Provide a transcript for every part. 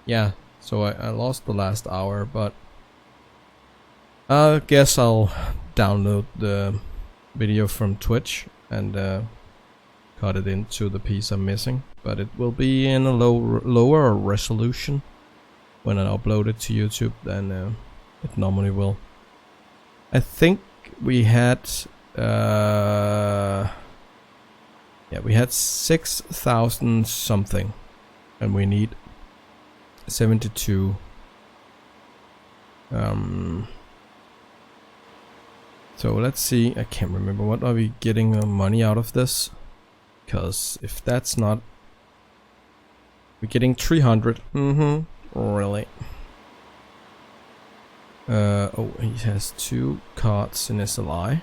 yeah, so I lost the last hour, but I guess I'll download the video from Twitch and cut it into the piece I'm missing, but it will be in a lower resolution when I upload it to YouTube than it normally will. I think we had we had 6,000 something, and we need 72. So let's see. I can't remember, what are we getting money out of this? Because if that's not, we're getting 300. Really? Oh, he has 2 cards in SLI.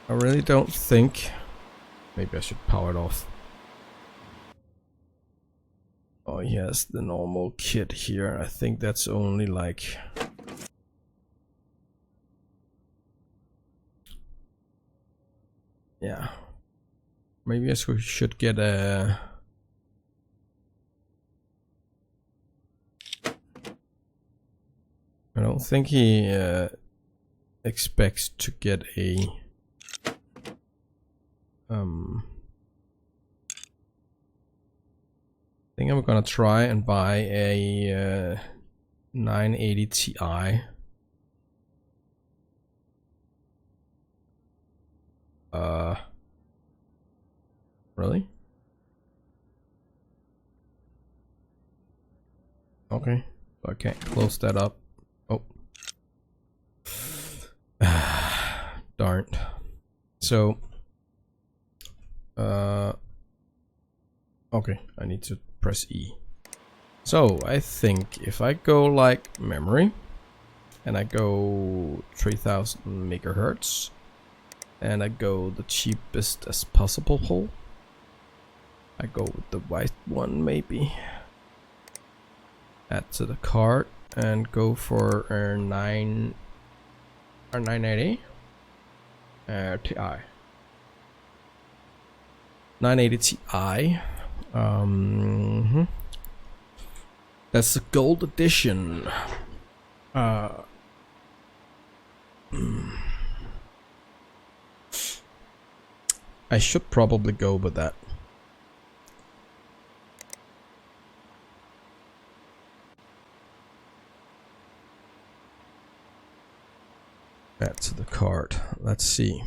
I really don't think. Maybe I should power it off. Oh, he has the normal kit here. I think that's only like... Yeah. Maybe I should get a... I don't think he expects to get a... I think I'm gonna try and buy a 980 Ti. Really? Okay, so I can't close that up. Oh. Darn. So, okay, I need to press E. So, I think if I go like memory, and I go 3000 megahertz, and I go the cheapest as possible hole, I go with the white one maybe. Add to the card and go for a 980 Ti. 980 Ti. That's the gold edition. I should probably go with that. Add to the card. Let's see.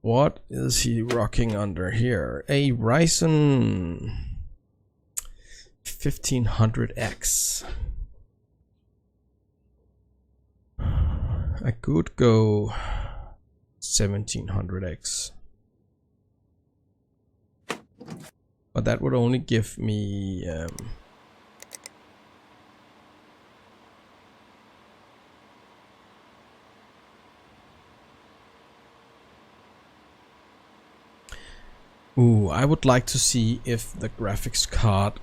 What is he rocking under here? A Ryzen 1500X. I could go 1700X. But that would only give me ooh, I would like to see if the graphics card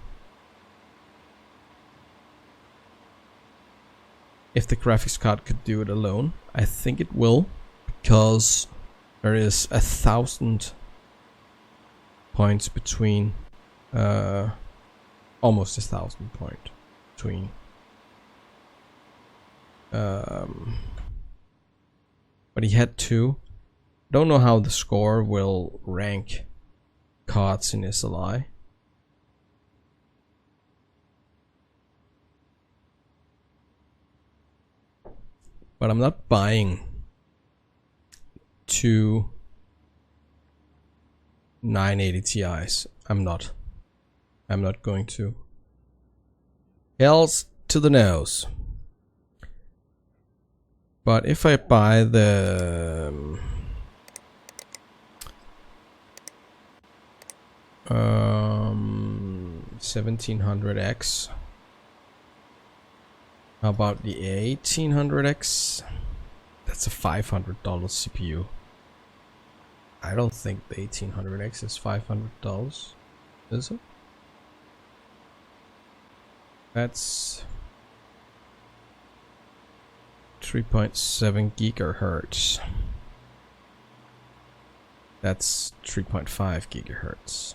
could do it alone. I think it will, because there is 1,000 points between almost 1,000 points between but he had 2. Don't know how the score will rank cards in SLI. But I'm not buying 2 980 Ti's. I'm not going to. Hells to the nose. But if I buy the 1700X, how about the 1800X? That's a $500 CPU. I don't think the 1800X is $500, is it? That's 3.7 gigahertz. That's 3.5 gigahertz.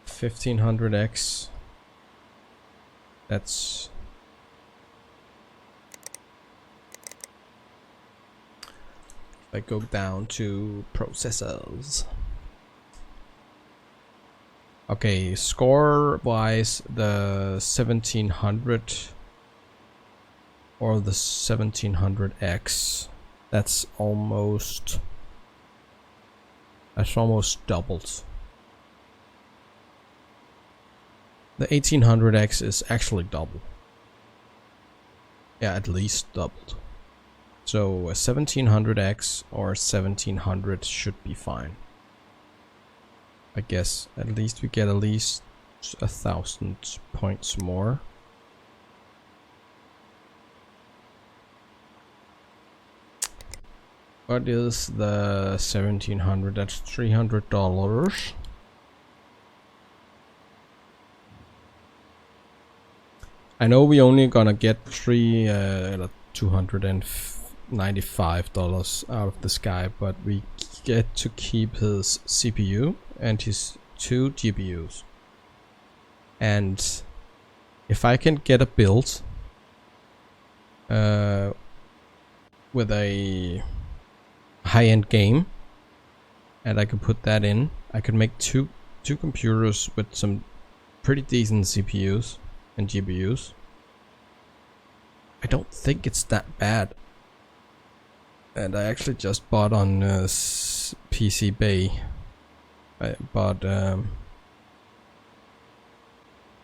1500X. That's if I go down to processors. Okay, score wise, the 1700 or the 1700X, that's almost doubled. The 1800X is actually double. Yeah, at least doubled. So a 1700X or 1700 should be fine. I guess at least we get at least 1,000 points more. What is the 1700? That's $300. I know we only gonna get $295 out of this guy, but we get to keep his CPU and his 2 GPUs. And if I can get a build with a high-end game, and I can put that in, I can make two computers with some pretty decent CPUs and GPUs. I don't think it's that bad. And I actually just bought on PC Bay. I bought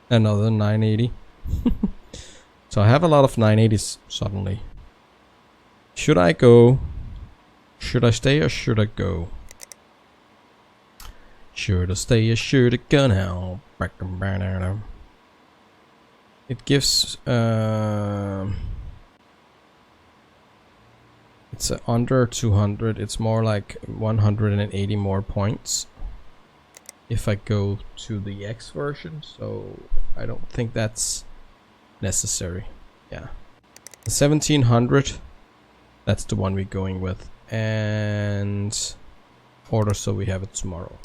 another 980. So I have a lot of 980s suddenly. Should I go? Should I stay or should I go? Should I stay or should I go now? It gives it's under 200. It's more like 180 more points if I go to the X version, so I don't think that's necessary. Yeah, the 1700, that's the one we're going with, and order so we have it tomorrow.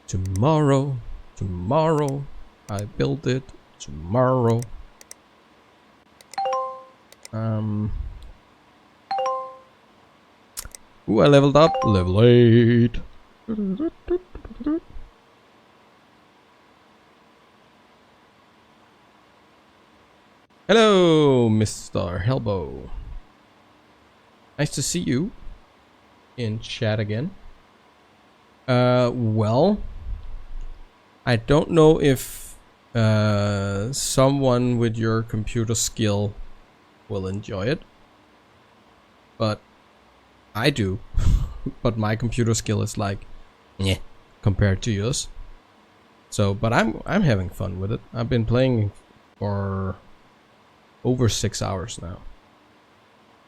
Tomorrow, I build it tomorrow. Ooh, I leveled up, level 8. Hello, Mr. Helbo. Nice to see you in chat again. Well, I don't know if someone with your computer skill will enjoy it, but I do. But my computer skill is like, yeah, compared to yours. So, but I'm having fun with it. I've been playing for over 6 hours now.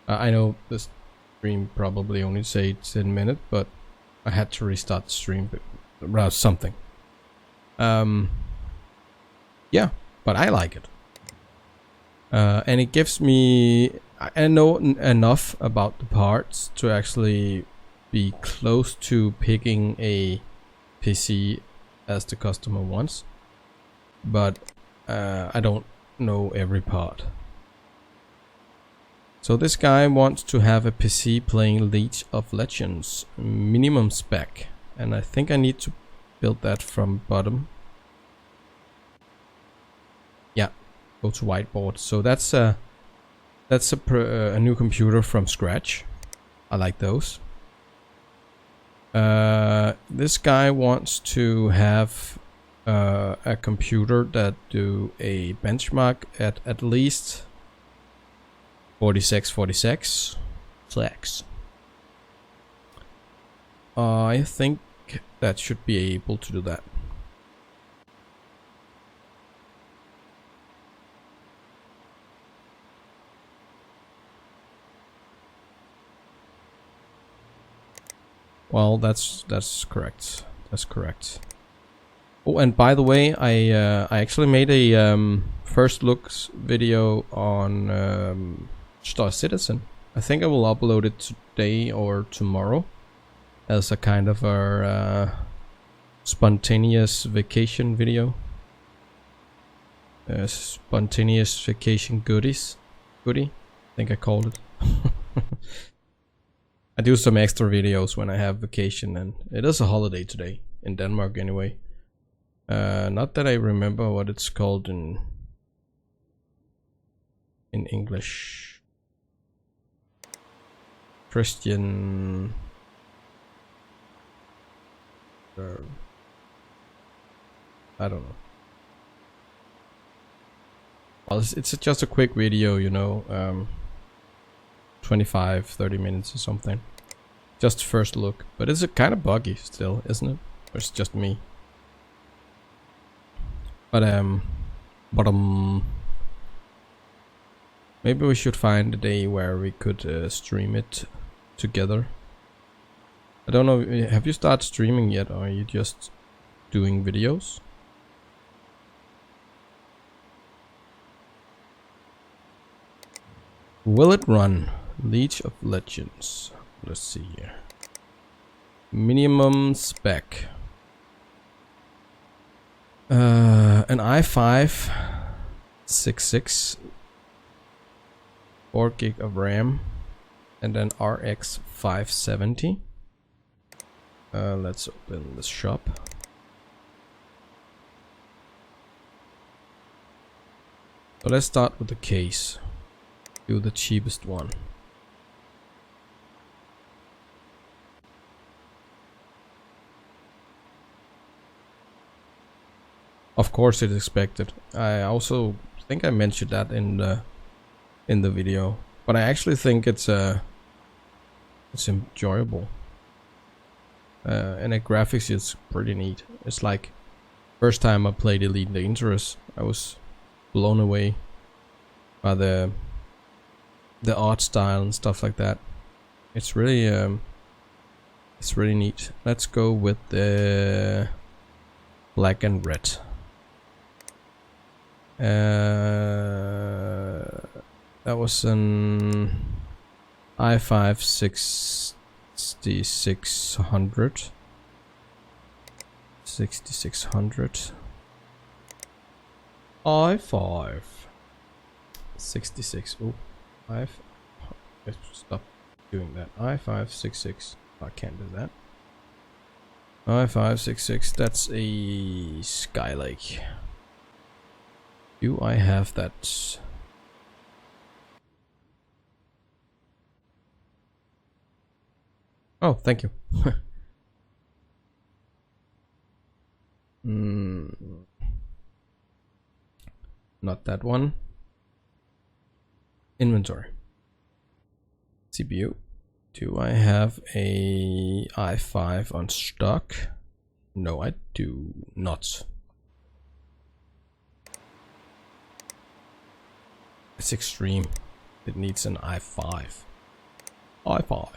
I know this stream probably only say 10 minutes, but I had to restart the stream, but something. Yeah, but I like it. And it gives me, I know enough about the parts to actually be close to picking a PC as the customer wants, but I don't know every part. So this guy wants to have a PC playing League of Legends minimum spec, and I think I need to build that from bottom. Yeah, go to whiteboard. So that's a new computer from scratch. I like those. This guy wants to have a computer that do a benchmark at least 46. I think that should be able to do that. Well, that's correct. That's correct. Oh, and by the way, I actually made a first looks video on Star Citizen. I think I will upload it today or tomorrow as a kind of a spontaneous vacation video. Spontaneous vacation goodie, I think I called it. I do some extra videos when I have vacation, and it is a holiday today in Denmark anyway. Not that I remember what it's called in English. Christian. I don't know. Well, it's just a quick video, you know, 25-30 minutes or something. Just first look, but it's a kind of buggy still, isn't it? Or it's just me. But maybe we should find a day where we could stream it together. I don't know. Have you started streaming yet, or are you just doing videos? Will it run? Leech of Legends. Let's see here. Minimum spec. An i5 66, 4 gig of RAM, and then RX 570. Let's open the shop. So let's start with the case. Do the cheapest one. Of course, it's expected. I also think I mentioned that in the video, but I actually think it's enjoyable. And the graphics is pretty neat. It's like first time I played Elite Dangerous, I was blown away by the art style and stuff like that. It's really neat. Let's go with the black and red. That was an i5 6600. 6600. i5 66. Oh, let's stop doing that. i5 66. I can't do that. i5 66. That's a Skylake. Do I have that? Oh, thank you. Not that one. Inventory. CPU. Do I have a i5 on stock? No, I do not. It's extreme. It needs an i5. i5.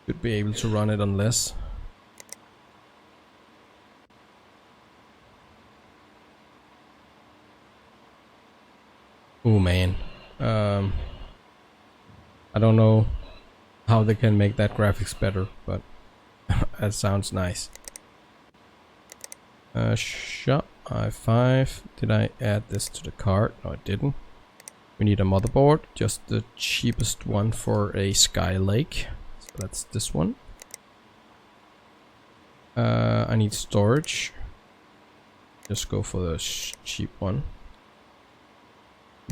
Should be able to run it on less. Oh man. I don't know how they can make that graphics better, but that sounds nice. Shop i5. Did I add this to the cart? No, I didn't. We need a motherboard, just the cheapest one for a Skylake. So that's this one. I need storage. Just go for the cheap one.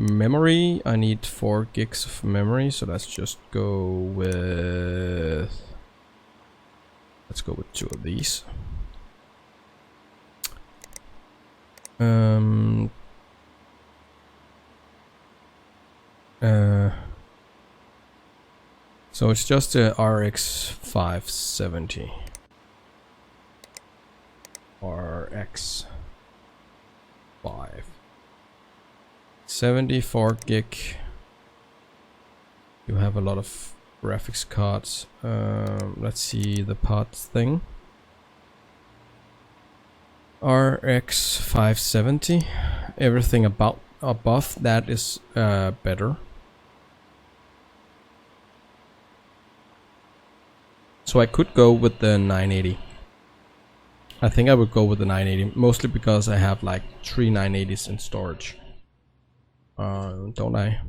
Memory, I need 4 gigs of memory, so let's just go with... Let's go with 2 of these. So it's just a RX 570. RX 5. 74 gig. You have a lot of graphics cards. Let's see the parts thing. RX 570. Everything above that is better. So I could go with the 980. I think I would go with the 980, mostly because I have like 3 980s in storage. Don't I?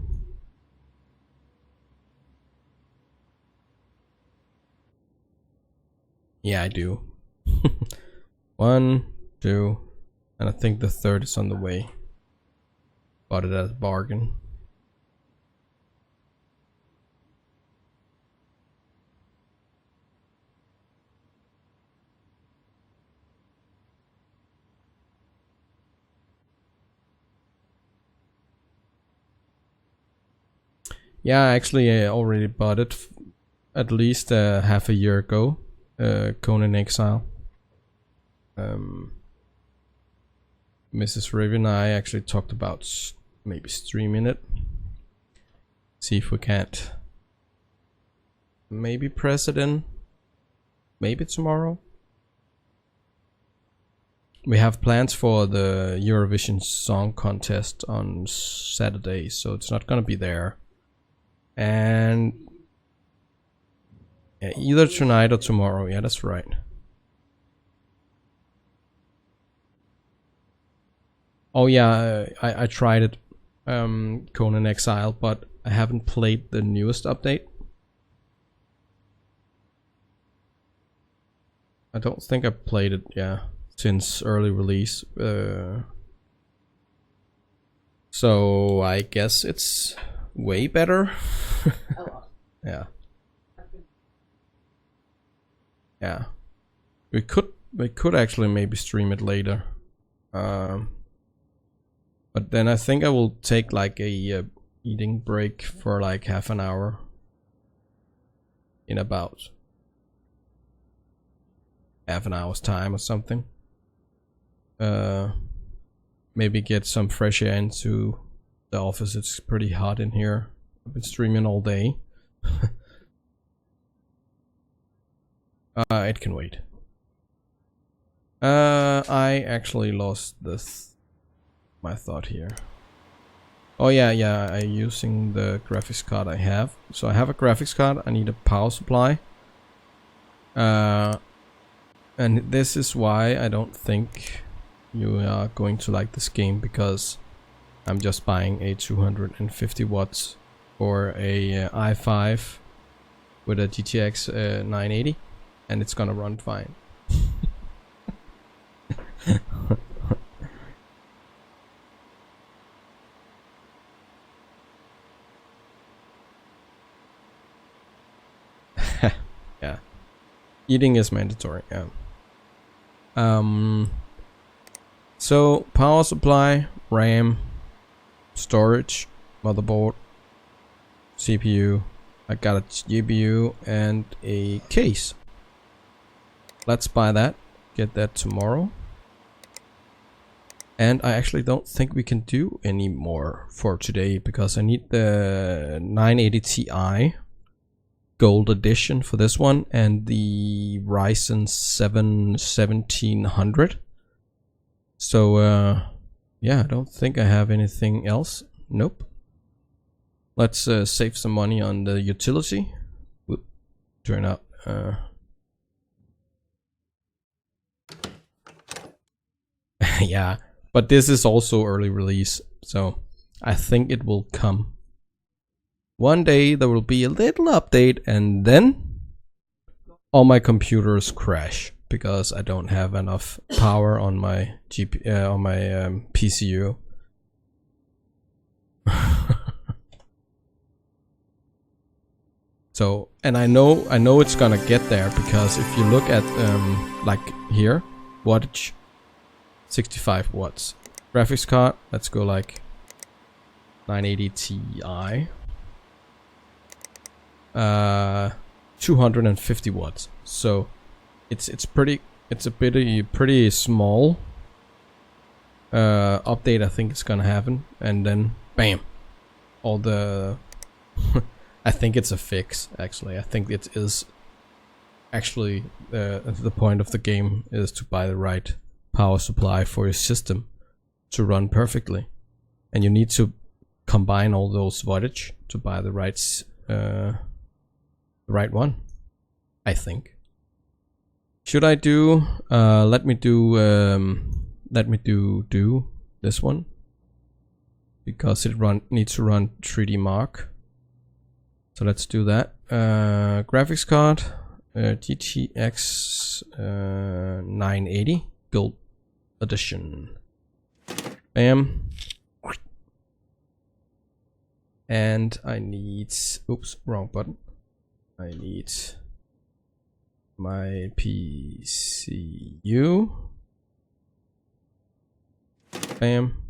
Yeah, I do. 1, 2, and I think the third is on the way. Bought it as a bargain. Yeah, actually I already bought it at least half a year ago. Conan Exile. Mrs. Riven and I actually talked about maybe streaming it. See if we can't maybe press it in. Maybe tomorrow. We have plans for the Eurovision Song Contest on Saturday, so it's not gonna be there. And yeah, either tonight or tomorrow. Yeah, that's right. Oh yeah, I tried it, Conan Exile, but I haven't played the newest update. I don't think I played it, yeah, since early release. So I guess it's way better. Yeah. Yeah. We could actually maybe stream it later. But then I think I will take like a eating break for like half an hour in about half an hour's time or something. Maybe get some fresh air into the office. It's pretty hot in here. I've been streaming all day. It can wait. I actually lost my thought here. Oh yeah, I'm using the graphics card I have. So I have a graphics card, I need a power supply. And this is why I don't think you are going to like this game, because I'm just buying a 250 watts for a i5 with a GTX 980, and it's gonna run fine. Yeah, eating is mandatory. Yeah. So power supply, RAM, storage, motherboard, CPU. I got a GPU and a case. Let's buy that. Get that tomorrow. And I actually don't think we can do any more for today, because I need the 980 Ti Gold Edition for this one, and the Ryzen 7 1700. So yeah, I don't think I have anything else. Nope. Let's save some money on the utility. Whoop. Turn out yeah, but this is also early release, so I think it will come. One day there will be a little update, and then all my computers crash because I don't have enough power on my PCU. So, and I know it's gonna get there, because if you look at like here, wattage, 65 watts. Graphics card, let's go like 980 Ti. 250 watts. So it's a pretty small update. I think it's gonna happen, and then bam, all the I think it's a fix. Actually, I think it is actually the point of the game is to buy the right power supply for your system to run perfectly, and you need to combine all those wattage to buy the right one, I think. Should I do let me do this one, because it needs to run 3D Mark. So let's do that. Graphics card, GTX 980 Gold Edition. Bam. And I need, oops, wrong button. I need my PCU. Bam.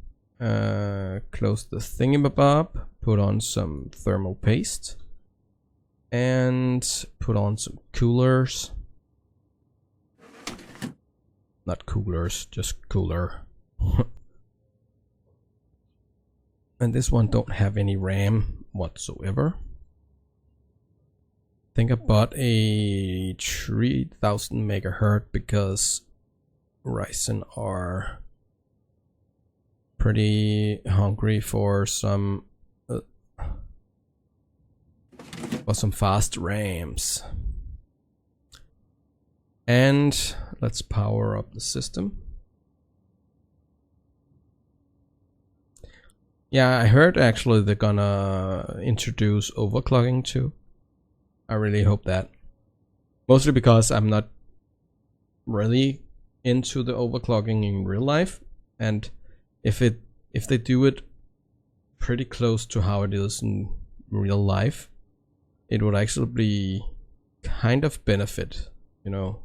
Close the thingamabob, put on some thermal paste, and put on some coolers. Not coolers, just cooler. And this one don't have any RAM whatsoever. I think I bought a 3000 megahertz because Ryzen are pretty hungry for some fast RAMs. And let's power up the system. Yeah, I heard actually they're gonna introduce overclocking too. I really hope that. Mostly because I'm not really into the overclocking in real life, and if they do it pretty close to how it is in real life, it would actually be kind of benefit, you know.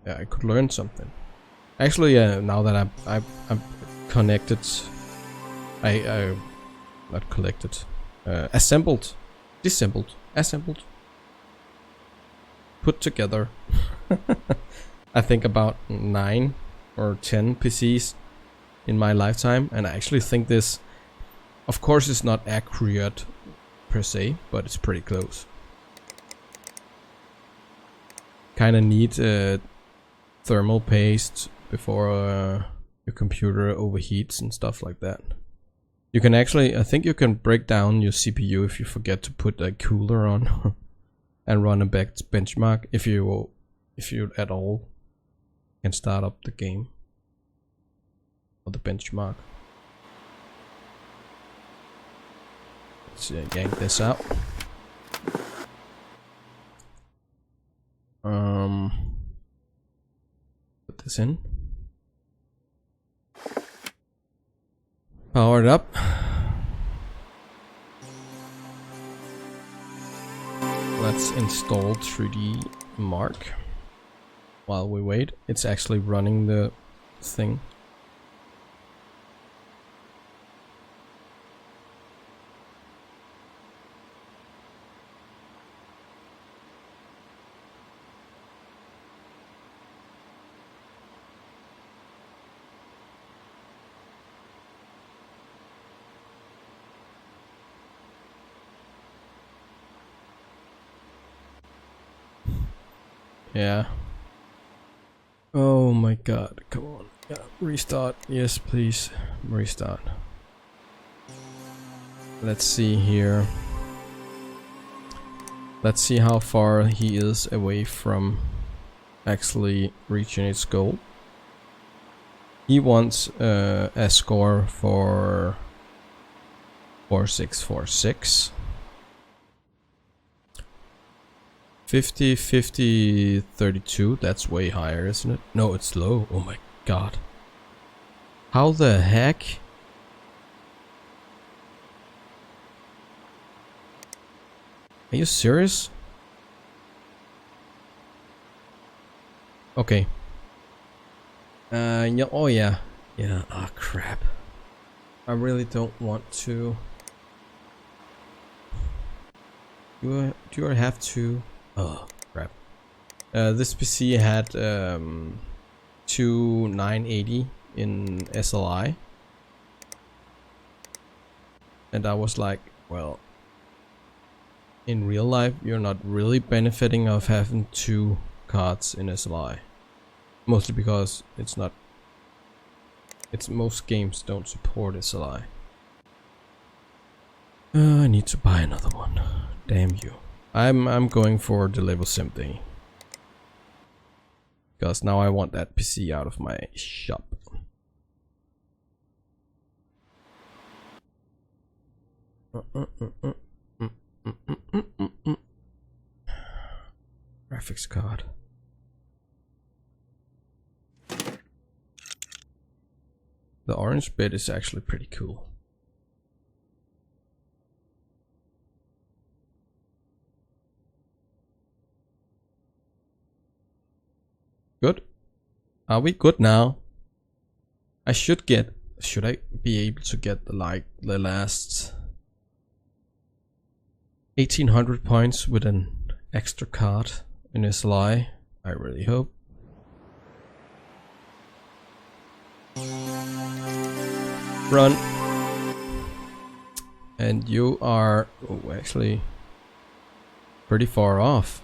Yeah, I could learn something. Actually, now that I'm connected, I not collected, assembled, disassembled, assembled, put together. I think about 9 or 10 PCs in my lifetime, and I actually think this, of course, is not accurate per se, but it's pretty close. Kind of need thermal paste before your computer overheats and stuff like that. You can actually, I think you can break down your CPU if you forget to put a cooler on and run a benchmark if you at all can start up the game or the benchmark. Let's yank this out. Put this in. Power it up. Let's install 3D Mark. While we wait, it's actually running the thing. Yeah. Oh my god, come on. Yeah, restart. Yes, please. Restart. Let's see here. Let's see how far he is away from actually reaching its goal. He wants a score for 4646. 50, 50, 32, that's way higher, isn't it? No, it's low. Oh my god. How the heck? Are you serious? Okay. Yeah, oh yeah. Yeah, oh crap. I really don't want to. Do I have to? Oh crap. This PC had 2 980 in SLI, and I was like, well, in real life you're not really benefiting of having 2 cards in SLI, mostly because it's not It's most games don't support SLI. I need to buy another one. Damn you. I'm going for the level sim thingy. Because now I want that PC out of my shop. Graphics card. The orange bit is actually pretty cool. Good. Are we good now? I should get. Should I be able to get the last 1800 points with an extra card in SLI? I really hope. Run. And you are actually pretty far off.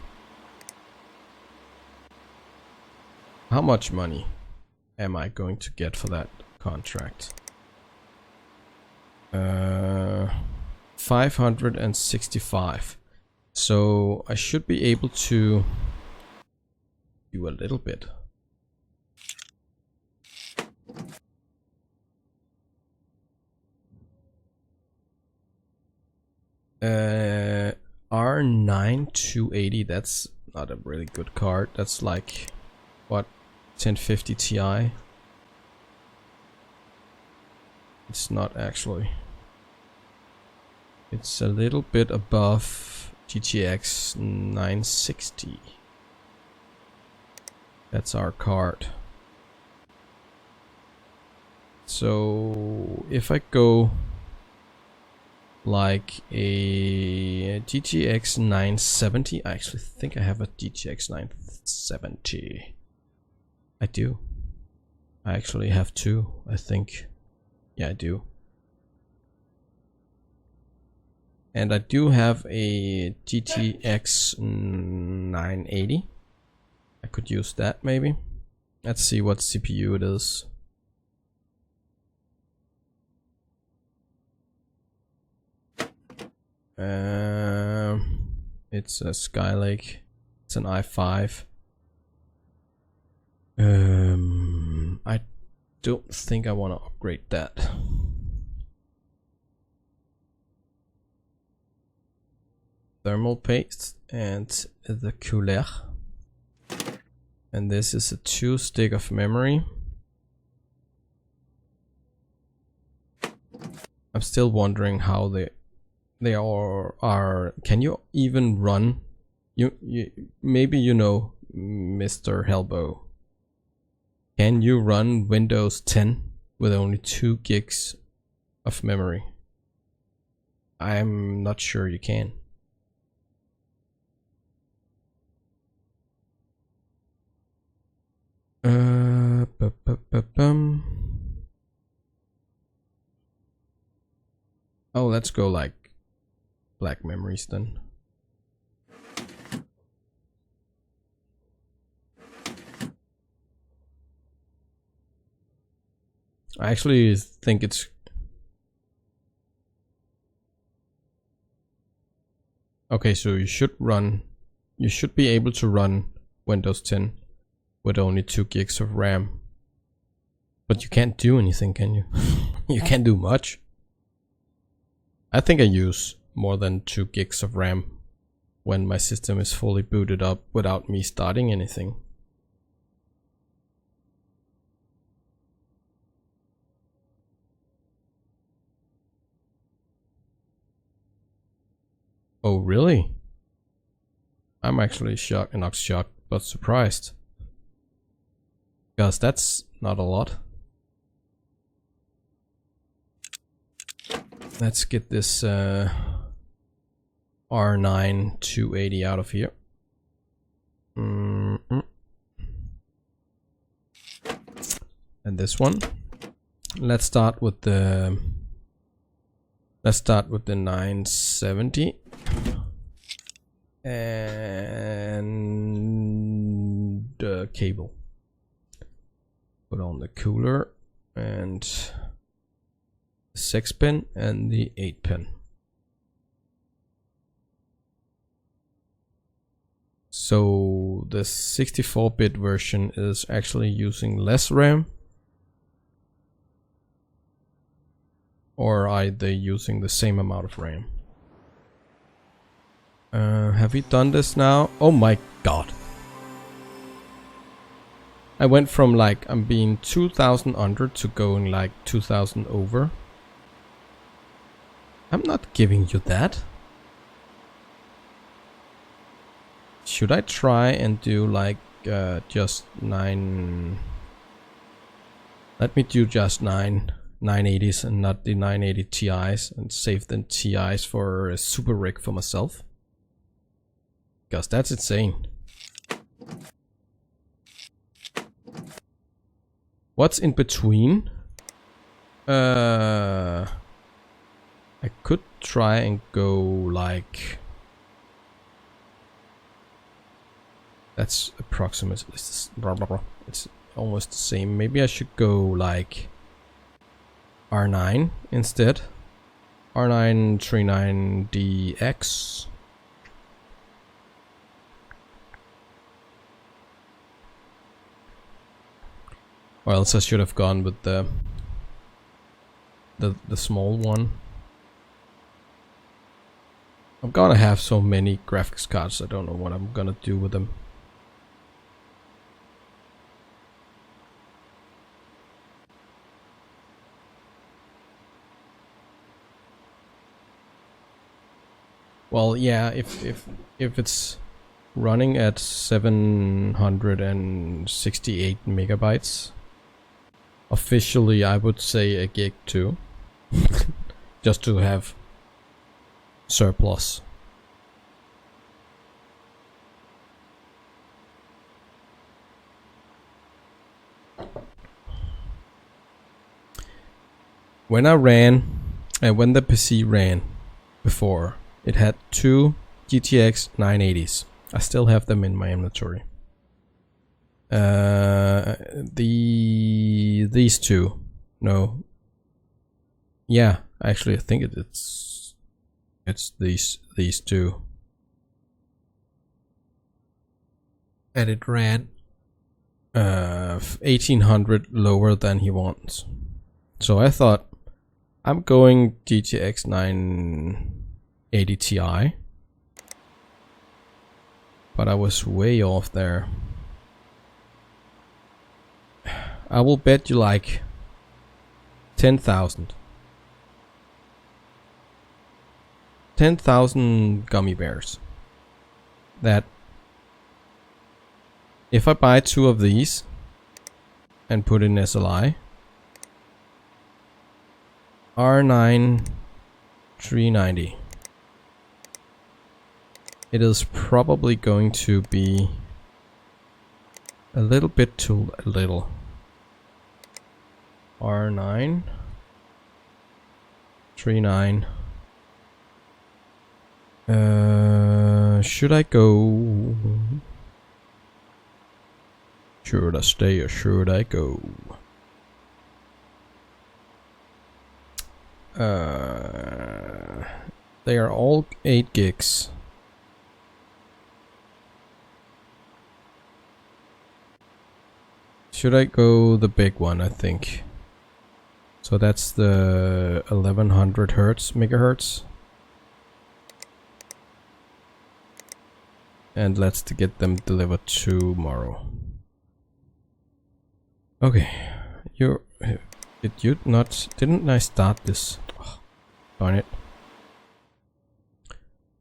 How much money am I going to get for that contract? 565. So I should be able to do a little bit. R9 280, that's not a really good card. That's like, what, 1050 Ti? It's not actually. It's a little bit above GTX 960. That's our card. So if I go like a GTX 970, I actually think I have a GTX 970. I do. I actually have two, I think. Yeah, I do. And I do have a GTX 980. I could use that maybe. Let's see what CPU it is. It's a Skylake. It's an i5. I don't think I want to upgrade that. Thermal paste and the cooler. And this is a 2 stick of memory. I'm still wondering how they are. Can you even run? You maybe you know, Mr. Helbo. Can you run Windows 10 with only 2 gigs of memory? I'm not sure you can. Oh, let's go like black memories then. I actually think it's okay, so you should be able to run Windows 10 with only 2 gigs of RAM. But you can't do anything, can you? You can't do much. I think I use more than 2 gigs of RAM when my system is fully booted up without me starting anything. Oh, really? I'm actually shocked, not shocked, but surprised. Because that's not a lot. Let's get this R9 280 out of here. And this one. Let's start with the 970. And the cable. Put on the cooler and the 6-pin and the 8-pin. So the 64-bit version is actually using less RAM, or are they using the same amount of RAM? Have we done this now? Oh my god. I went from like I'm being 2000 under to going like 2000 over. I'm not giving you that. Should I try and do like just 9? Let me do just 980s and not the 980 Ti's, and save the Ti's for a super rig for myself. Because that's insane. What's in between? I could try and go like... That's approximately, it's almost the same. Maybe I should go like R9 instead. R9 39DX. Or else I should have gone with the small one. I'm gonna have so many graphics cards, I don't know what I'm gonna do with them. Well, yeah, if it's running at 768 megabytes, officially I would say a gig too, just to have surplus. When the PC ran before, it had 2 GTX 980s. I still have them in my inventory. These two. No. Yeah, actually I think it's these two. And it ran 1800 lower than he wants. So I thought I'm going GTX 980 Ti. But I was way off there. I will bet you like 10,000. 10,000 gummy bears. That if I buy 2 of these and put in SLI, R9 390, it is probably going to be a little bit too little. R9 39. Should I go? Should I stay or should I go? They are all 8 gigs. Should I go the big one? I think. So that's the 1100 megahertz. And let's get them delivered tomorrow. Okay, didn't I start this? Oh, darn it.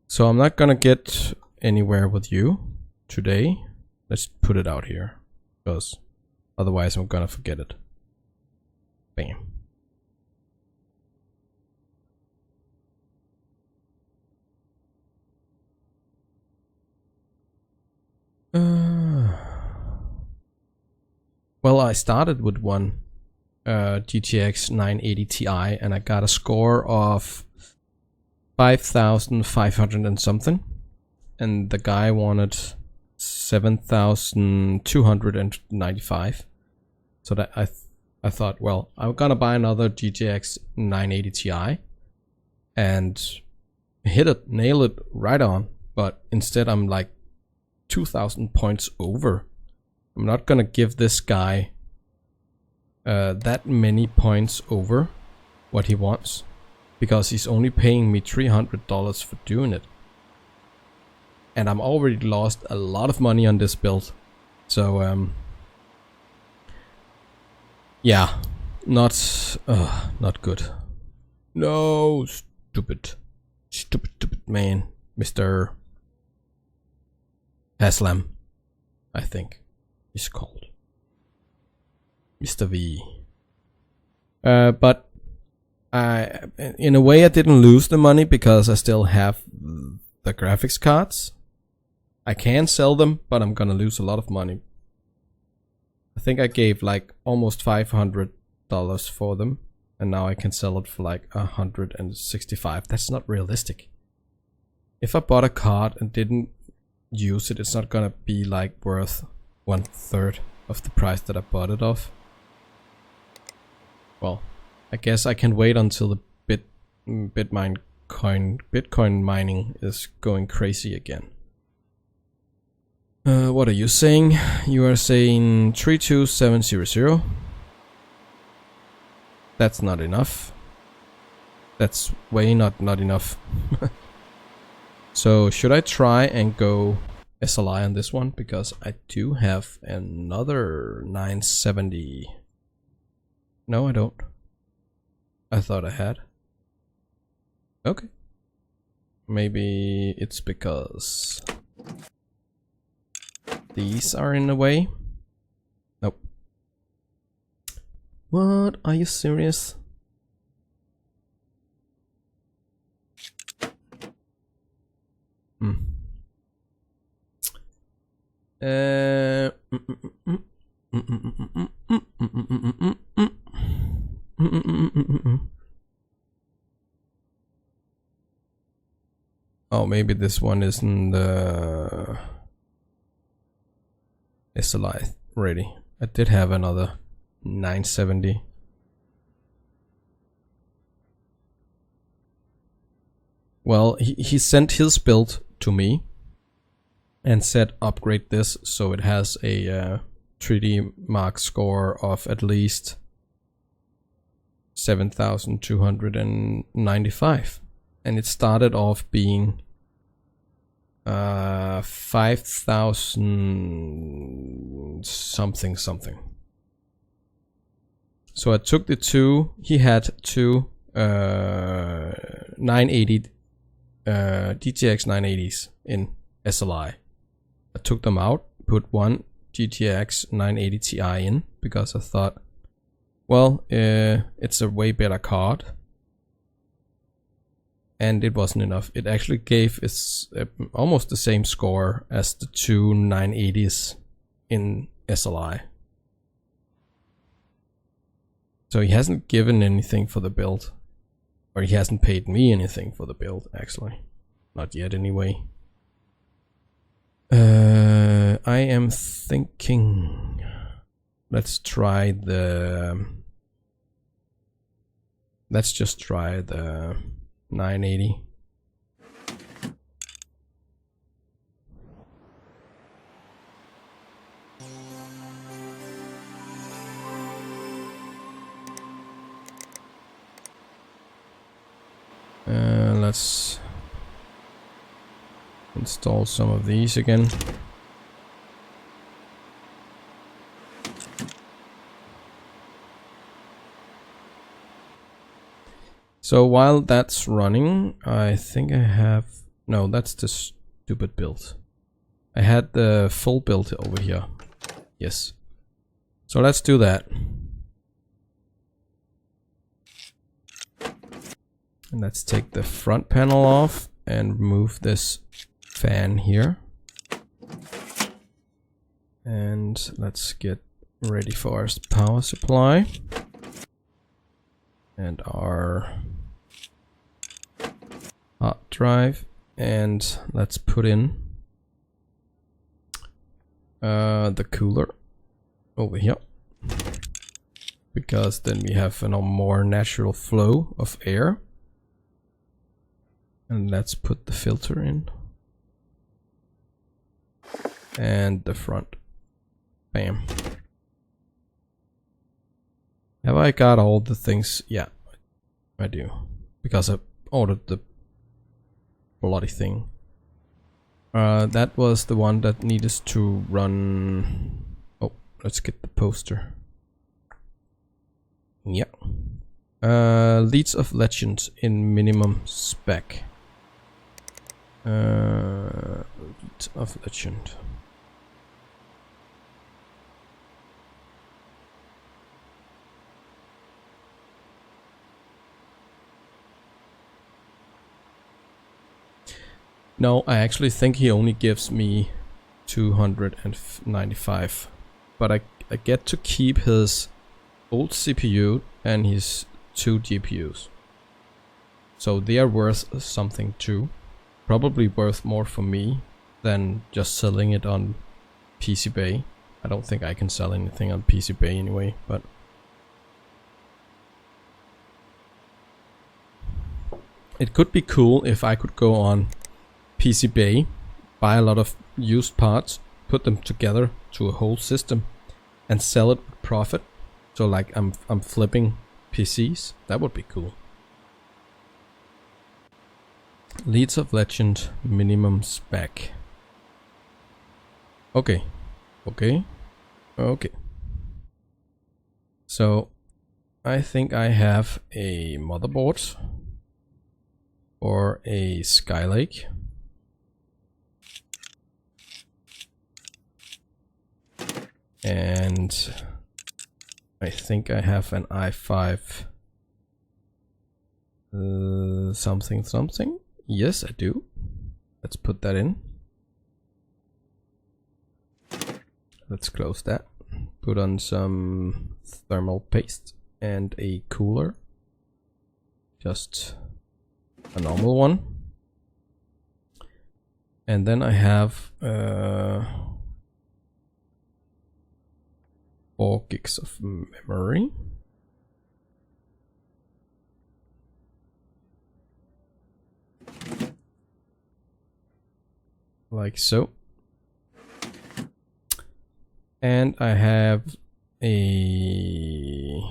So I'm not gonna get anywhere with you today. Let's put it out here, because otherwise I'm gonna forget it. Bam. Well, I started with one GTX 980 Ti and I got a score of 5,500 and something, and the guy wanted 7,295. So that I I thought, well, I'm gonna buy another GTX 980 Ti and hit it, nail it right on. But instead I'm like 2,000 points over. I'm not gonna give this guy that many points over what he wants, because he's only paying me $300 for doing it. And I'm already lost a lot of money on this build. So yeah, not good. No, stupid man, Mr. Haslam, I think he's called Mr. V. But in a way I didn't lose the money because I still have the graphics cards. I can sell them, but I'm gonna lose a lot of money. I think I gave like almost $500 for them, and now I can sell it for like $165. That's not realistic. If I bought a card and didn't use it, it's not gonna be like worth 1/3 of the price that I bought it off. Well, I guess I can wait until the Bitcoin mining is going crazy again. What are you saying? You are saying 32700. That's not enough. That's way not enough. So should I try and go SLI on this one? Because I do have another 970. No, I don't. I thought I had. Okay. Maybe it's because these are in the way. Nope. What? Are you serious? Oh, maybe this one isn't SLI ready. I did have another 970. Well, he sent his build to me and said upgrade this so it has a 3D Mark score of at least 7,295, and it started off being 5,000 something. So I took the two. He had two 980 GTX 980s in SLI. I took them out, put one GTX 980 Ti in, because I thought, well, it's a way better card. And it wasn't enough. It actually gave its almost the same score as the two 980s in SLI. So he hasn't given anything for the build. Or he hasn't paid me anything for the build, actually. Not yet, anyway. I am thinking... Let's try the... Let's just try the 980. Let's install some of these again. So while that's running, I think I have... No, that's the stupid build. I had the full build over here. Yes. So let's do that. And let's take the front panel off and remove this fan here. And let's get ready for our power supply. And our hard drive. And let's put in the cooler over here. because then we have a more natural flow of air. And let's put the filter in. And the front. Bam. Have I got all the things? Yeah, I do. Because I ordered the bloody thing. That was the one that needed to run. Oh, let's get the poster. Yeah. Leads of Legend in minimum spec. Leads of Legend. No, I actually think he only gives me 295, but I get to keep his old CPU and his 2 GPUs. So they are worth something too. Probably worth more for me than just selling it on PCBay. I don't think I can sell anything on PCBay anyway, but it could be cool if I could go on PCBay, buy a lot of used parts, put them together to a whole system, and sell it with profit. So like I'm flipping PCs. That would be cool. Leads of Legend minimum spec. Okay. So I think I have a motherboard or a Skylake. And I think I have an i5 something. Yes, I do. Let's put that in. Let's close that. Put on some thermal paste and a cooler. Just a normal one. And then I have 4 gigs of memory. Like so. And I have a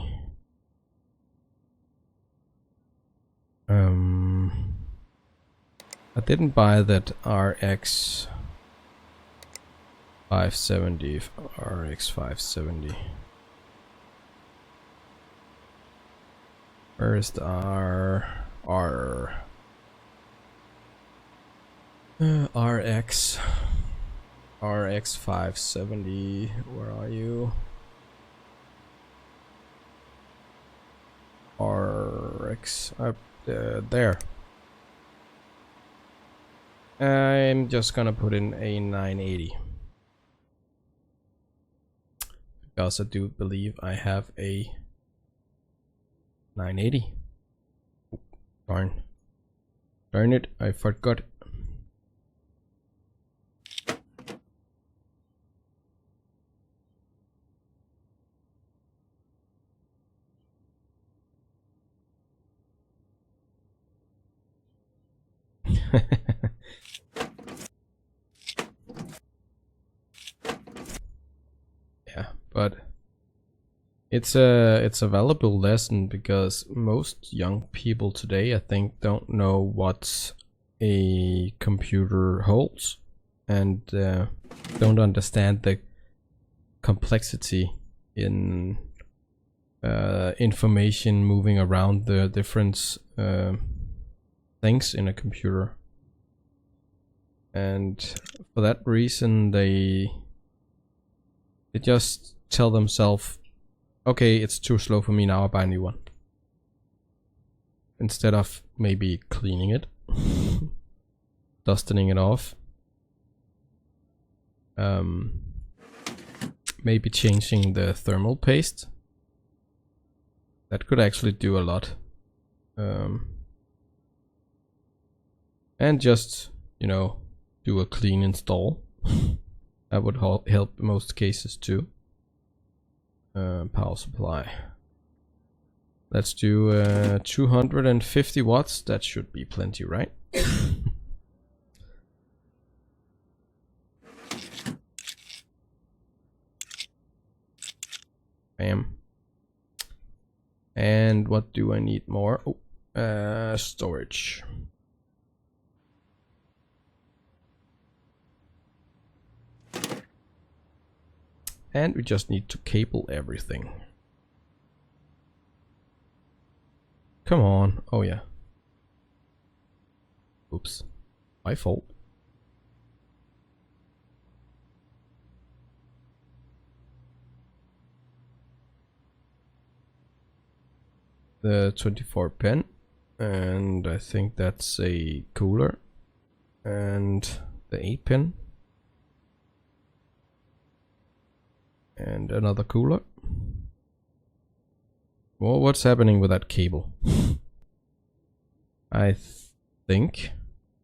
I didn't buy that RX 570, RX 570. Where is the RX 570? Where are you? RX there. I'm just gonna put in a 980 because I do believe I have a 980. Oh, darn it, I forgot. Yeah, but it's a valuable lesson because most young people today, I think, don't know what a computer holds and don't understand the complexity in information moving around the different things in a computer. And for that reason, they just tell themselves, okay, it's too slow for me now, I'll buy a new one. Instead of maybe cleaning it, dusting it off, maybe changing the thermal paste. That could actually do a lot. And just, you know, do a clean install. That would help in most cases too. Power supply. Let's do 250 watts. That should be plenty, right? Bam. And what do I need more? Oh, storage. And we just need to cable everything. Come on. Oh yeah. Oops. My fault. The 24 pin. And I think that's a cooler. And the 8 pin. And another cooler. Well, what's happening with that cable? I think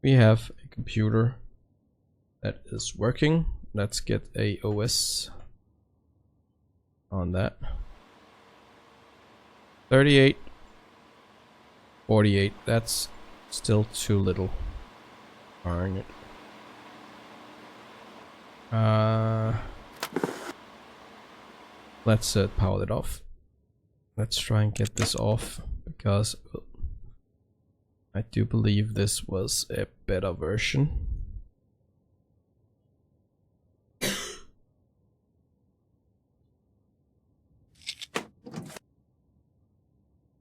we have a computer that is working. Let's get a OS on that. 38, 48. That's still too little. Darn it. Let's power it off. Let's try and get this off, because I do believe this was a better version.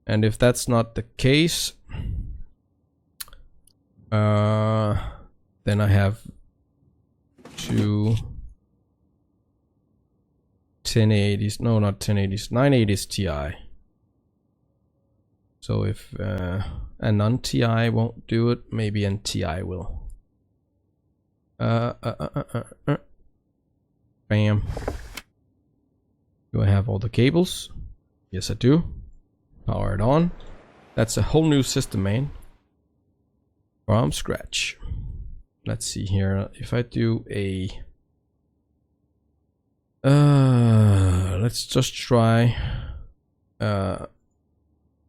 And if that's not the case, then I have two 1080s, no, not 1080s, 980s Ti. So if a non-Ti won't do it, maybe an Ti will. Bam. Do I have all the cables? Yes, I do. Power it on. That's a whole new system, man. From scratch. Let's see here. If I do a... let's just try a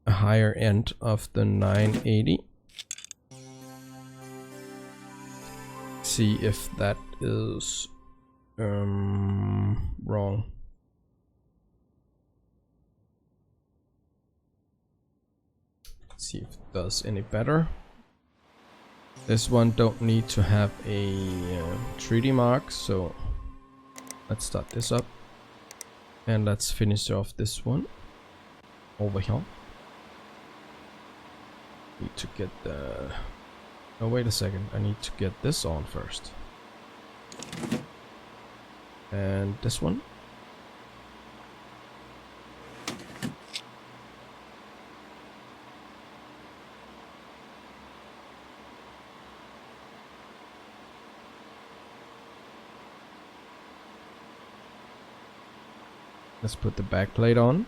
higher end of the 980. See if that is wrong. See if it does any better. This one don't need to have a 3D mark, so let's start this up and let's finish off this one over here. Need to get the... oh, wait a second, I need to get this on first. And this one. Let's put the back plate on.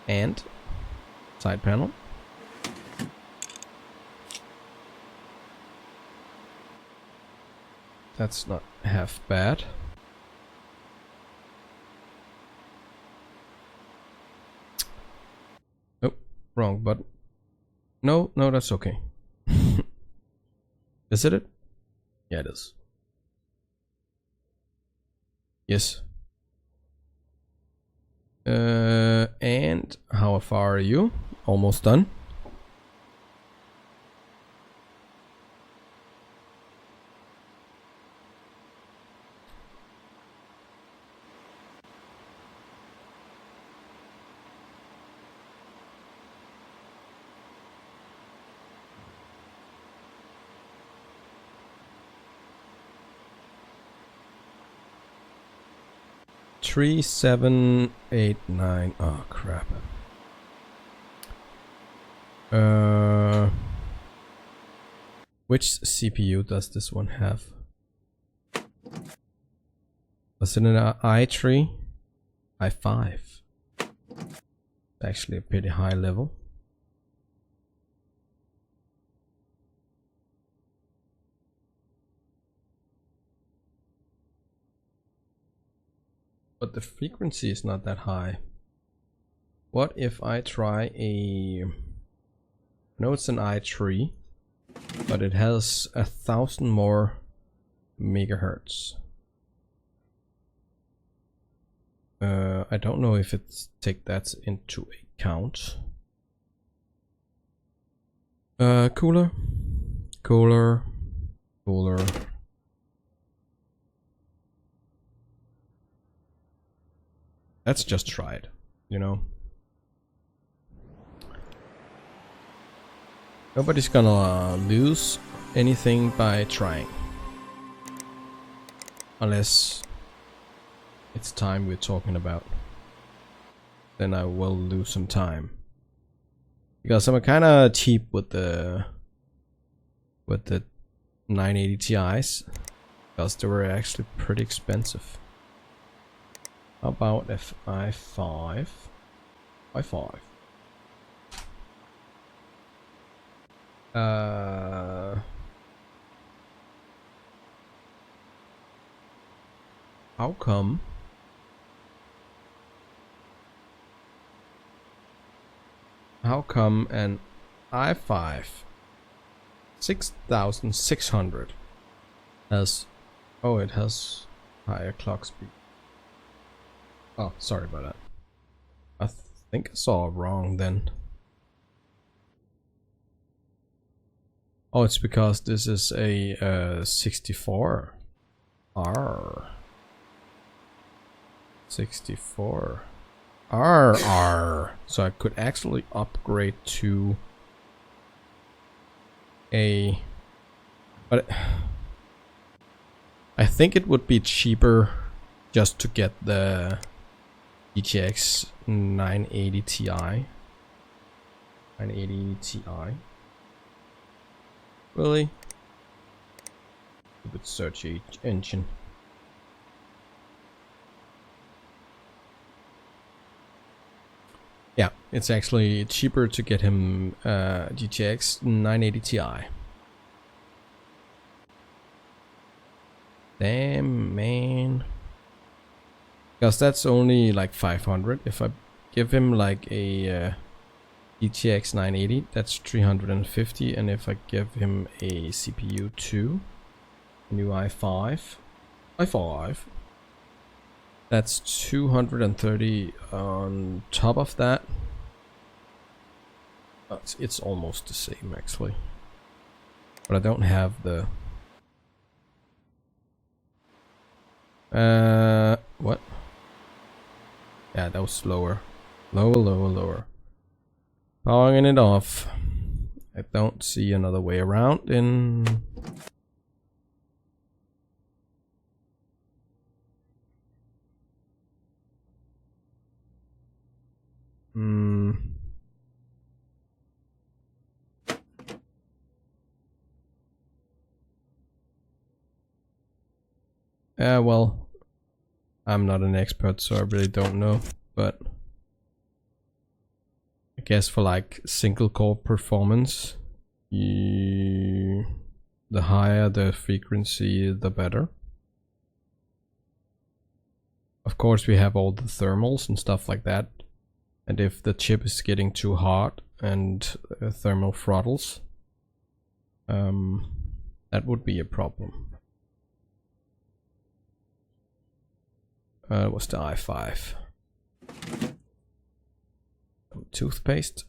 And side panel. That's not half bad. Oh, wrong button. No, that's okay. Is it? Yeah, it is. Yes. And how far are you? Almost done. Three, 7, 8, 9. Oh crap. Which CPU does this one have? Was it an i3? i5. Actually a pretty high level. but the frequency is not that high. What if I try a... I know it's an i3, but it has 1,000 more megahertz. I don't know if it's take that into account. Cooler. Let's just try it, you know. Nobody's gonna lose anything by trying. Unless it's time we're talking about. Then I will lose some time. Because I'm kinda cheap with the 980 Ti's. Because they were actually pretty expensive. How about if i5? i5. How come an i5 6600 has, oh, it has higher clock speed. Oh, sorry about that. I think I saw it wrong then. Oh, it's because this is a 64R. 64RR. So I could actually upgrade to a... But I think it would be cheaper just to get the GTX 980 Ti. 980 Ti. Really? Stupid search engine. Yeah, it's actually cheaper to get him GTX 980 Ti. Damn, man. Because that's only like 500. If I give him like a GTX 980, that's 350. And if I give him a CPU 2, new i5, that's 230 on top of that. It's almost the same actually. But I don't have the... what? Yeah, that was lower. Lower. Powering it off. I don't see another way around in... well, I'm not an expert, so I really don't know, but I guess for like single core performance, the higher the frequency, the better. Of course, we have all the thermals and stuff like that, and if the chip is getting too hot and thermal throttles, that would be a problem. What's the i5? Toothpaste?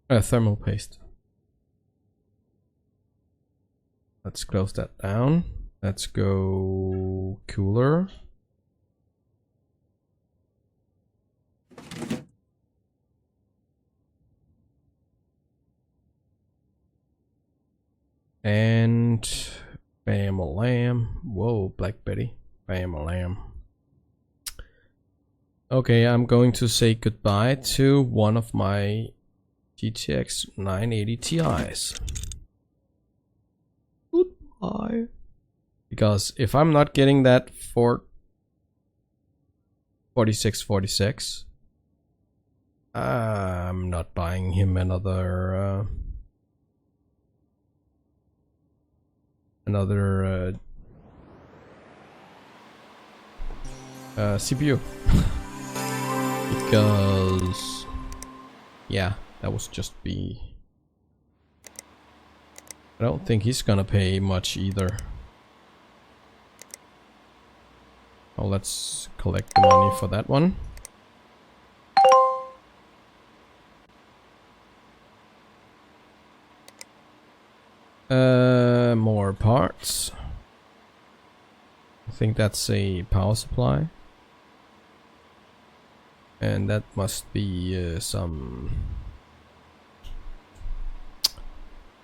Thermal paste. Let's close that down. Let's go cooler. And bam-a-lamb. Whoa, Black Betty. Bam-a-lamb. Okay, I'm going to say goodbye to one of my GTX 980 Ti's. Goodbye. Because if I'm not getting that for 4646, I'm not buying him another CPU. Because yeah, that was just be. I don't think he's gonna pay much either. Oh, let's collect the money for that one. More parts. I think that's a power supply. And that must be some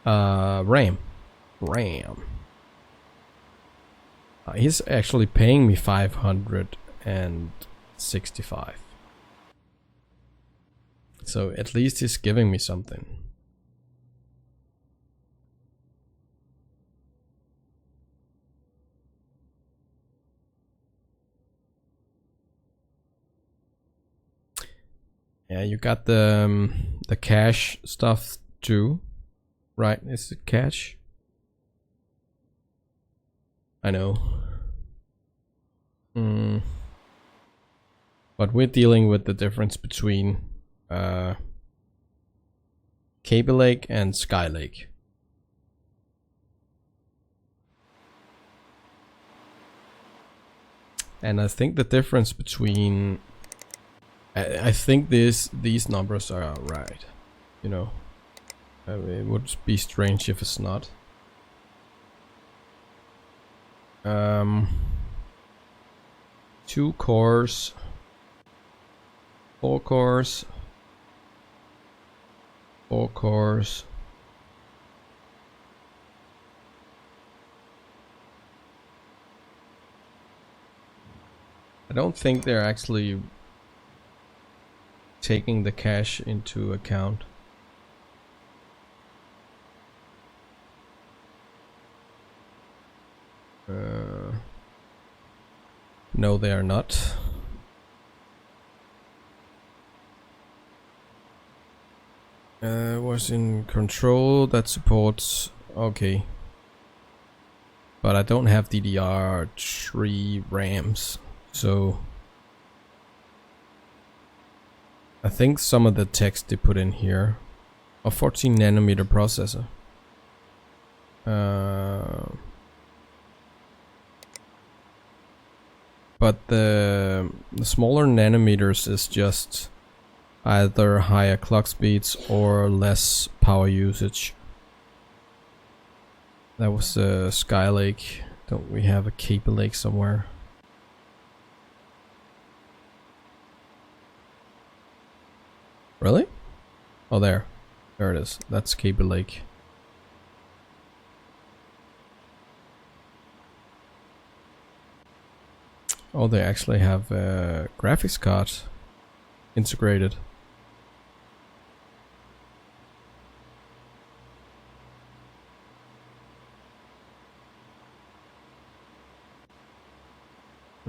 RAM. He's actually paying me 565. So at least he's giving me something. Yeah, you got the cash stuff too, right? Is it cash? I know. But we're dealing with the difference between Kaby Lake and Sky Lake. And I think the difference between I think these numbers are right, you know. It would be strange if it's not. 2 cores, 4 cores, 4 cores. I don't think they're actually taking the cash into account. No, they are not. Was in control that supports. Okay. But I don't have DDR3 RAMs, so I think some of the text they put in here. A 14 nanometer processor. But the smaller nanometers is just either higher clock speeds or less power usage. That was a Sky Lake. Don't we have a Kaby Lake somewhere? Really? Oh, there. There it is. That's Kaby Lake. Oh, they actually have a graphics card integrated.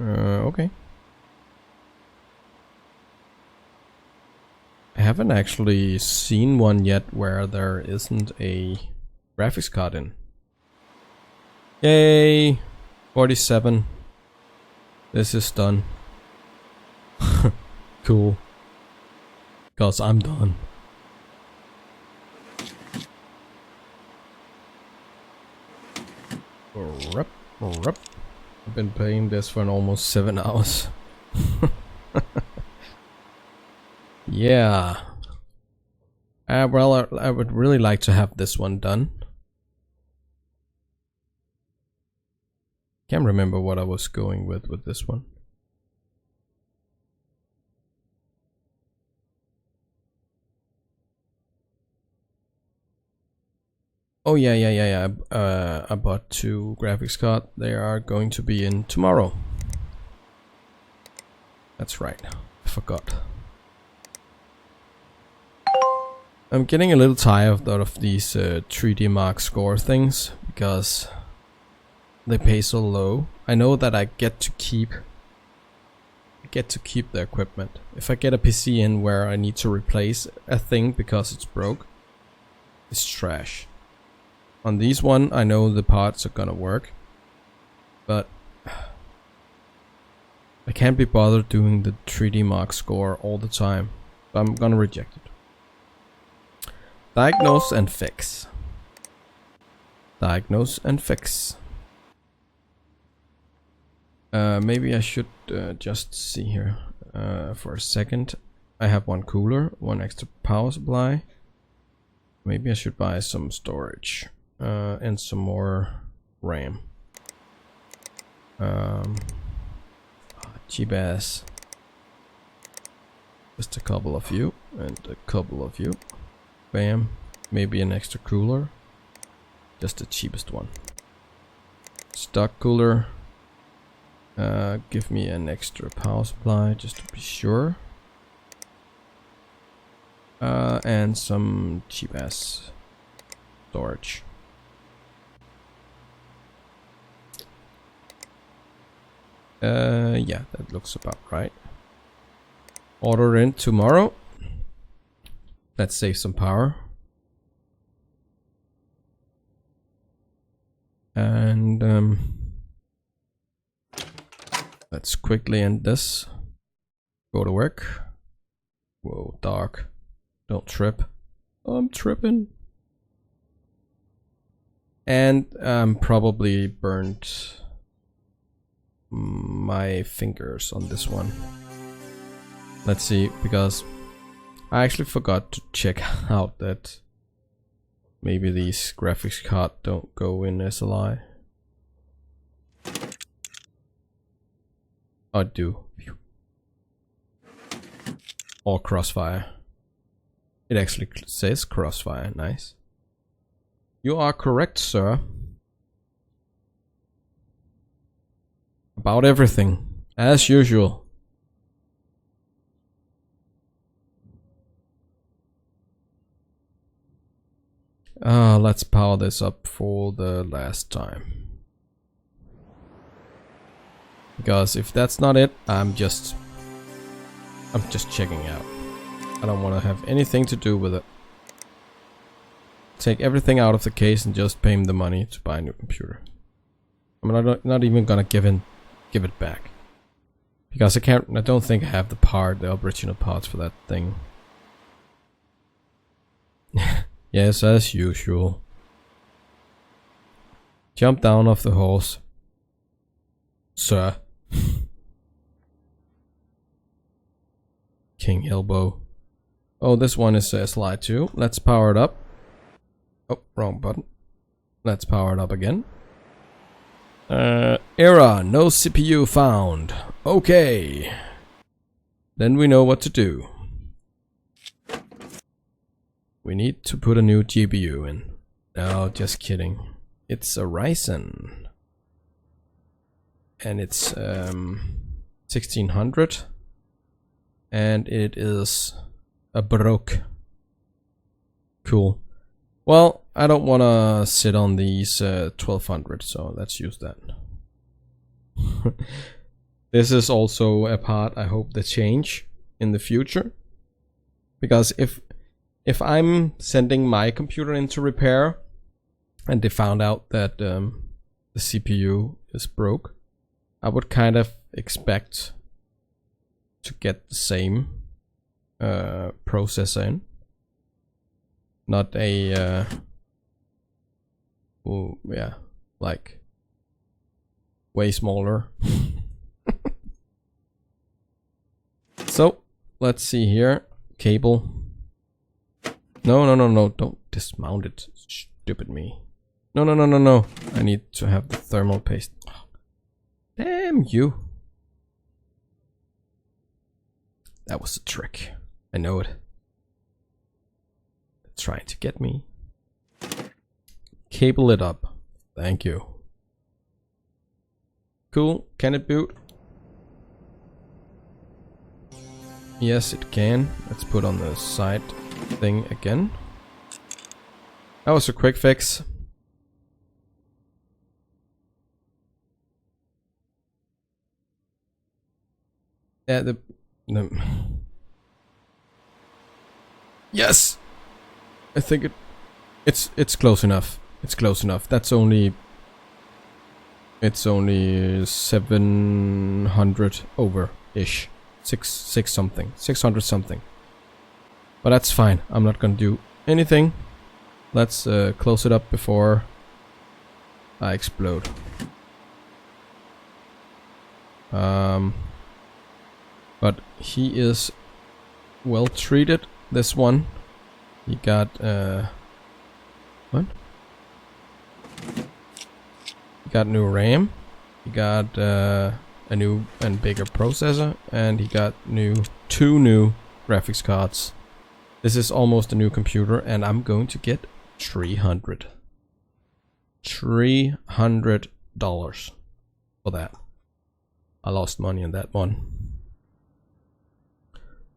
Okay. I haven't actually seen one yet where there isn't a graphics card in. Yay! 47. This is done. Cool. Cause I'm done. I've been playing this for almost 7 hours. Yeah. Well, I would really like to have this one done. Can't remember what I was going with this one. Oh yeah. I bought 2 graphics cards. They are going to be in tomorrow. That's right. I forgot. I'm getting a little tired of these 3D Mark score things because they pay so low. I know that I get to keep the equipment. If I get a PC in where I need to replace a thing because it's broke, it's trash. On these one, I know the parts are gonna work, but I can't be bothered doing the 3D Mark score all the time. I'm gonna reject it. Diagnose and fix. Diagnose and fix. Maybe I should just see here for a second. I have one cooler, one extra power supply. Maybe I should buy some storage and some more RAM. Cheap ass. Just a couple of you and a couple of you. Bam. Maybe an extra cooler. Just the cheapest one. Stock cooler. Give me an extra power supply just to be sure. And some cheap ass storage. Yeah, that looks about right. Order in tomorrow. Let's save some power. And let's quickly end this. Go to work. Whoa, dark. Don't trip. I'm tripping. And probably burnt my fingers on this one. Let's see, because I actually forgot to check out that maybe these graphics card don't go in SLI. I do. Or Crossfire. It actually says Crossfire, nice. You are correct, sir. About everything, as usual. Let's power this up for the last time. Because if that's not it, I'm just checking out. I don't want to have anything to do with it. Take everything out of the case and just pay him the money to buy a new computer. I'm not even gonna give it back. Because I don't think I have the original parts for that thing. Yes, as usual. Jump down off the horse. Sir. King Elbow. Oh, this one is slide 2. Let's power it up. Oh, wrong button. Let's power it up again. Error, no CPU found. Okay. Then we know what to do. We need to put a new GPU in. No, just kidding. It's a Ryzen. And it's 1600. And it is a Baroque. Cool. Well, I don't want to sit on these 1200, so let's use that. This is also a part I hope they change in the future. Because if I'm sending my computer into repair and they found out that the CPU is broke, I would kind of expect to get the same processor in. Not a oh yeah, like way smaller. So let's see here. Cable. No, don't dismount it, stupid me. No. I need to have the thermal paste. Oh, damn you. That was a trick. I know it. Trying to get me. Cable it up. Thank you. Cool. Can it boot? Yes, it can. Let's put on the side thing again. That was a quick fix. Yeah, yes! I think it's close enough. It's close enough. That's only It's only 700 over-ish. 6 something. 600 something. But that's fine. I'm not gonna do anything. Let's close it up before I explode. But he is well treated. This one. He got what? He got new RAM. He got a new and bigger processor, and he got two new graphics cards. This is almost a new computer, and I'm going to get $300 for that. I lost money on that one.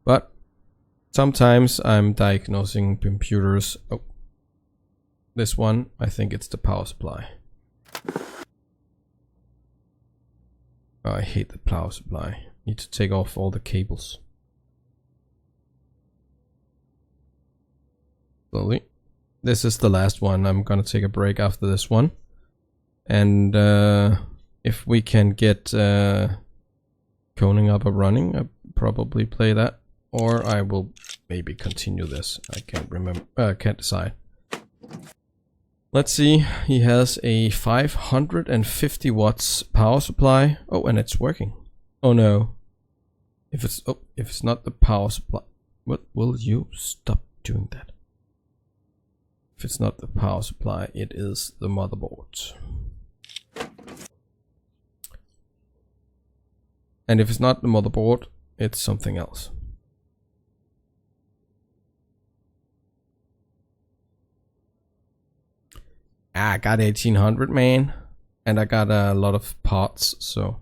But sometimes I'm diagnosing computers. Oh, this one, I think it's the power supply. Oh, I hate the power supply. Need to take off all the cables. Slowly. This is the last one. I'm gonna take a break after this one. And if we can get Coning up and running, I'll probably play that. Or I will maybe continue this. I can't remember. Can't decide. Let's see. He has a 550 watts power supply. Oh, and it's working. Oh no. If it's not the power supply, what will you stop doing that? If it's not the power supply, it is the motherboard. And if it's not the motherboard, it's something else. I got 1800, man, and I got a lot of parts, so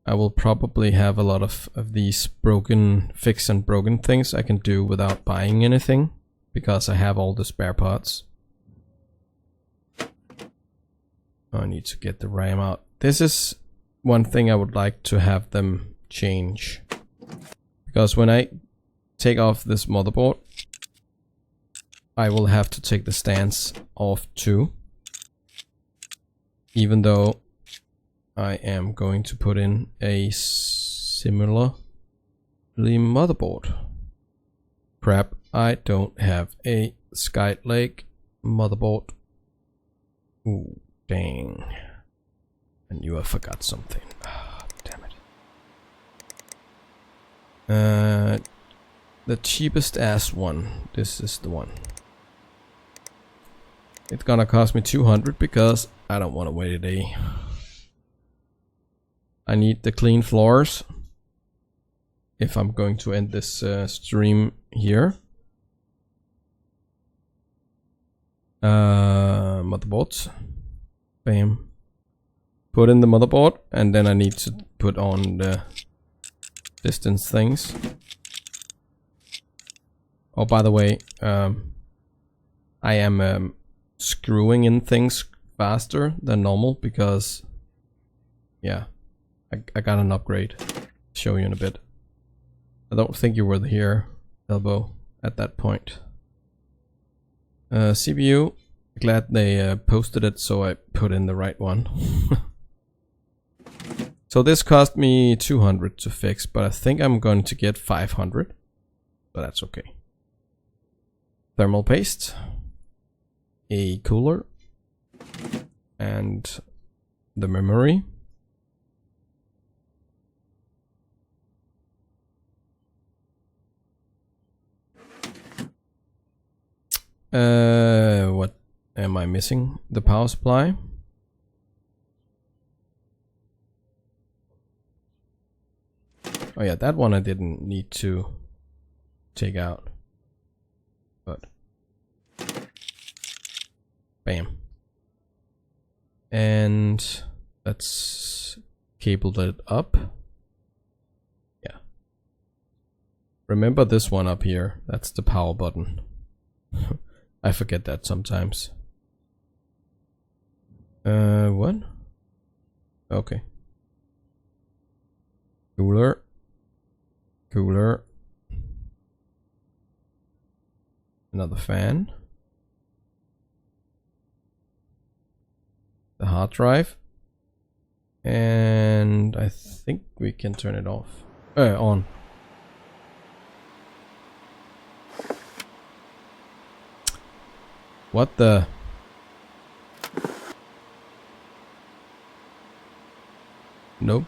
I will probably have a lot of these fixed and broken things I can do without buying anything, because I have all the spare parts. I need to get the RAM out. This is one thing I would like to have them change, because when I take off this motherboard, I will have to take the stands off too, even though I am going to put in a similar motherboard. Crap, I don't have a Skylake motherboard. Ooh, dang. I knew I forgot something. Oh, damn it. The cheapest ass one. This is the one. It's gonna cost me 200 because I don't want to wait a day. I need the clean floors if I'm going to end this stream here. Motherboards. Bam. Put in the motherboard, and then I need to put on the distance things. Oh, by the way, I am screwing in things faster than normal because, yeah, I got an upgrade. Show you in a bit. I don't think you were here, Elbow, at that point. CPU, glad they posted it so I put in the right one. So this cost me 200 to fix, but I think I'm going to get 500, but that's okay. Thermal paste, a cooler, and the memory. What am I missing? The power supply. Oh yeah, that one I didn't need to take out. But bam. And let's cable it up. Yeah. Remember this one up here. That's the power button. I forget that sometimes. What? Okay. Cooler. Cooler. Another fan. The hard drive. And I think we can turn it off. On. What the? Nope.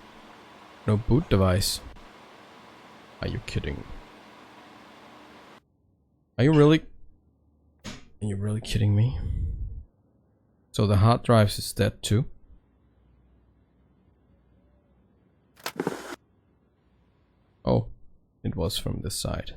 No boot device. Are you kidding? Are you really kidding me? So the hard drives is dead too? Oh, it was from this side.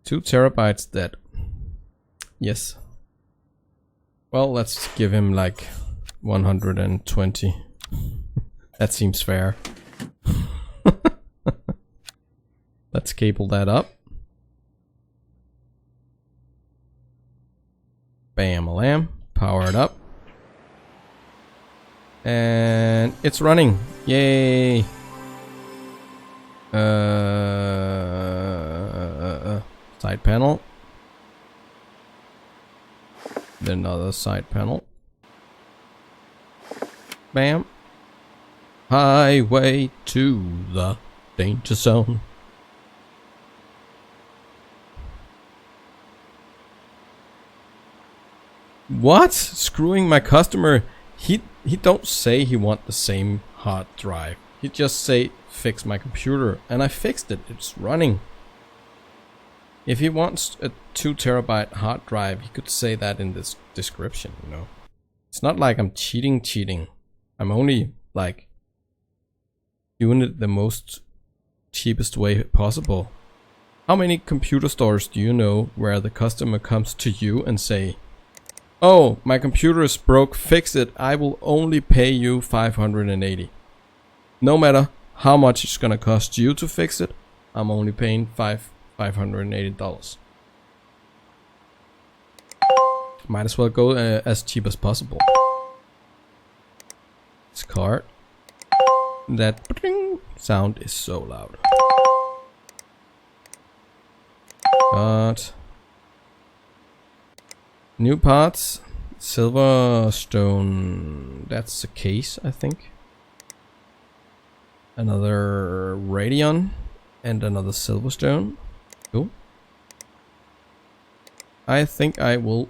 Two terabytes dead. Yes. Well, let's give him like 120. That seems fair. Let's cable that up. Bam, lamb. Power it up. And it's running. Yay. Side panel. Then another side panel. Bam. Highway to the danger zone. What? Screwing my customer? He don't say he want the same hard drive. He just say fix my computer, and I fixed it. It's running. If he wants a 2 terabyte hard drive, he could say that in this description, you know. It's not like I'm cheating. I'm only like doing it the most cheapest way possible. How many computer stores do you know where the customer comes to you and say, "Oh, my computer is broke, fix it. I will only pay you 580. No matter how much it's gonna cost you to fix it, I'm only paying $580. Might as well go as cheap as possible. This card. That sound is so loud. But new parts. Silverstone. That's the case, I think. Another Radeon and another Silverstone. Cool. I think I will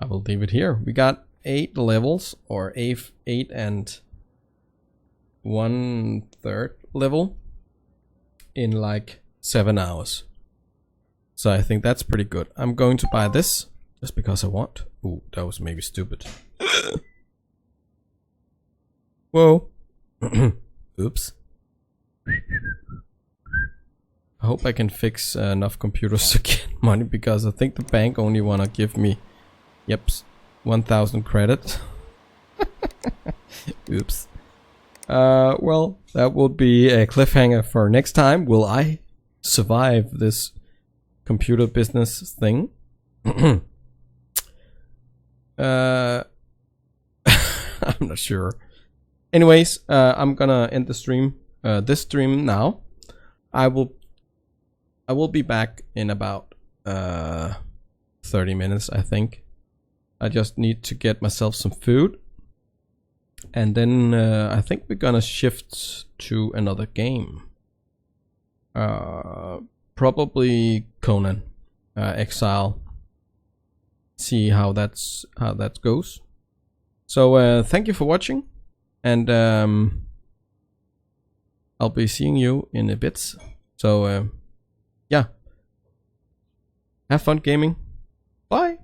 leave it here. We got 8 levels, or 8 and 1/3 level in like 7 hours. So I think that's pretty good. I'm going to buy this just because I want. Ooh, that was maybe stupid. Whoa. Oops. I hope I can fix enough computers to get money, because I think the bank only wanna give me, 1,000 credit. Oops. Well, that will be a cliffhanger for next time. Will I survive this computer business thing? I'm not sure. Anyways, I'm gonna end the stream, this stream now. I will be back in about 30 minutes, I think. I just need to get myself some food, and then I think we're gonna shift to another game. Probably Conan Exile. See how that goes. So thank you for watching, and I'll be seeing you in a bit. So yeah, have fun gaming. Bye.